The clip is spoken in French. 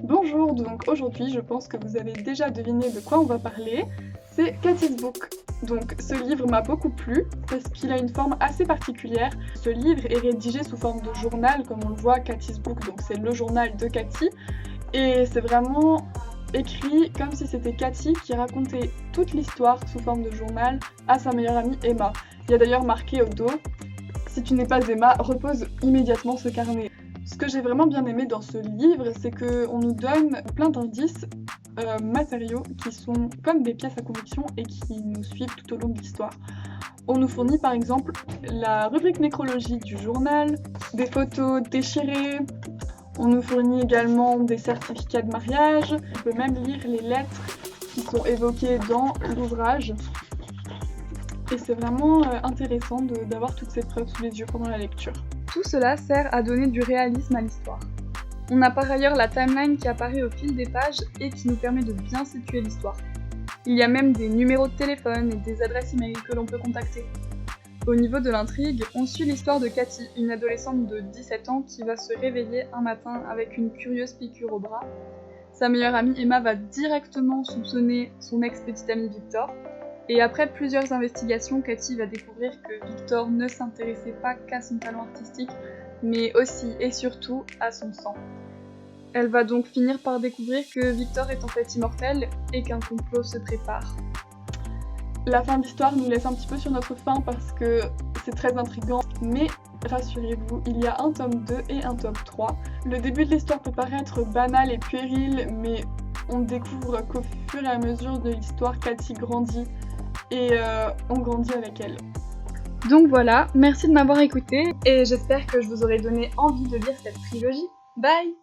Bonjour, donc aujourd'hui je pense que vous avez déjà deviné de quoi on va parler, c'est Cathy's Book. Donc ce livre m'a beaucoup plu parce qu'il a une forme assez particulière. Ce livre est rédigé sous forme de journal comme on le voit, Cathy's Book, donc c'est le journal de Cathy. Et c'est vraiment écrit comme si c'était Cathy qui racontait toute l'histoire sous forme de journal à sa meilleure amie Emma. Il y a d'ailleurs marqué au dos, si tu n'es pas Emma, repose immédiatement ce carnet. Ce que j'ai vraiment bien aimé dans ce livre, c'est qu'on nous donne plein d'indices matériaux qui sont comme des pièces à conviction et qui nous suivent tout au long de l'histoire. On nous fournit par exemple la rubrique nécrologie du journal, des photos déchirées, on nous fournit également des certificats de mariage, on peut même lire les lettres qui sont évoquées dans l'ouvrage. Et c'est vraiment intéressant d'avoir toutes ces preuves sous les yeux pendant la lecture. Tout cela sert à donner du réalisme à l'histoire. On a par ailleurs la timeline qui apparaît au fil des pages et qui nous permet de bien situer l'histoire. Il y a même des numéros de téléphone et des adresses email que l'on peut contacter. Au niveau de l'intrigue, on suit l'histoire de Cathy, une adolescente de 17 ans qui va se réveiller un matin avec une curieuse piqûre au bras. Sa meilleure amie Emma va directement soupçonner son ex-petit ami Victor. Et après plusieurs investigations, Cathy va découvrir que Victor ne s'intéressait pas qu'à son talent artistique, mais aussi et surtout à son sang. Elle va donc finir par découvrir que Victor est en fait immortel et qu'un complot se prépare. La fin de l'histoire nous laisse un petit peu sur notre faim parce que c'est très intriguant, mais rassurez-vous, il y a un tome 2 et un tome 3. Le début de l'histoire peut paraître banal et puéril, mais on découvre qu'au fur et à mesure de l'histoire, Cathy grandit et on grandit avec elle. Donc voilà, merci de m'avoir écouté et j'espère que je vous aurai donné envie de lire cette trilogie. Bye!